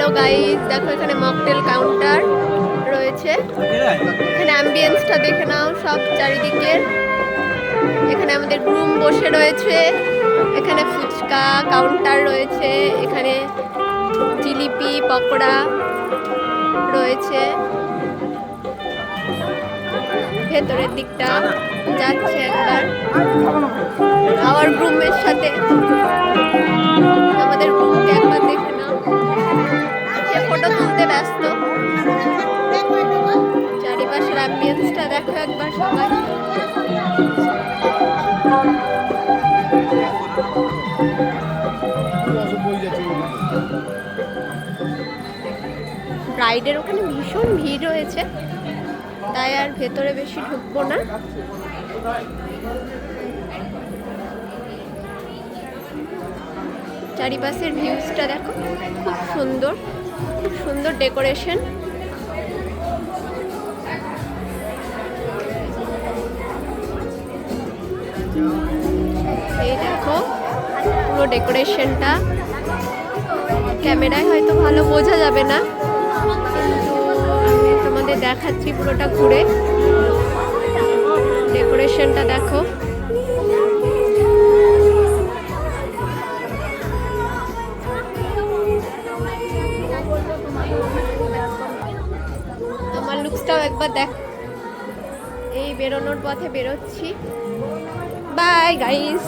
Hello guys, দেখো এখানে mocktail counter রয়েছে। এখানে অ্যাম্বিয়েন্সটা দেখে নাও সব চারিদিকে। এখানে আমাদের গ্রুম বসে রয়েছে। এখানে ফুচকা কাউন্টার রয়েছে। এখানে জিলিপি পকোড়া রয়েছে। ভেতরের দিকটা যাচ্ছে একবার আওয়ার গ্রুমের সাথে। আমাদের গ্রুমকে একবার দেখে নাও, সে ফটো তুলতে ব্যস্ত। চারিপাশের অ্যাম্বিয়েন্সটা দেখো একবার সবাই। ব্রাইডের ওখানে ভীষণ ভিড় রয়েছে, তাই আর ভেতরে বেশি ঢুকবো না। চারিপাশের ভিউজটা দেখো, খুব সুন্দর, খুব সুন্দর ডেকোরেশন। এই দেখো পুরো ডেকোরেশনটা, ক্যামেরায় হয়তো ভালো বোঝা যাবে না, কিন্তু আমি তোমাদের দেখাচ্ছি পুরোটা ঘুরে। ডেকোরেশনটা দেখো, আমার লুকসটাও একবার দেখ। এই বেরোনোর পথে বেরোচ্ছি। Bye guys.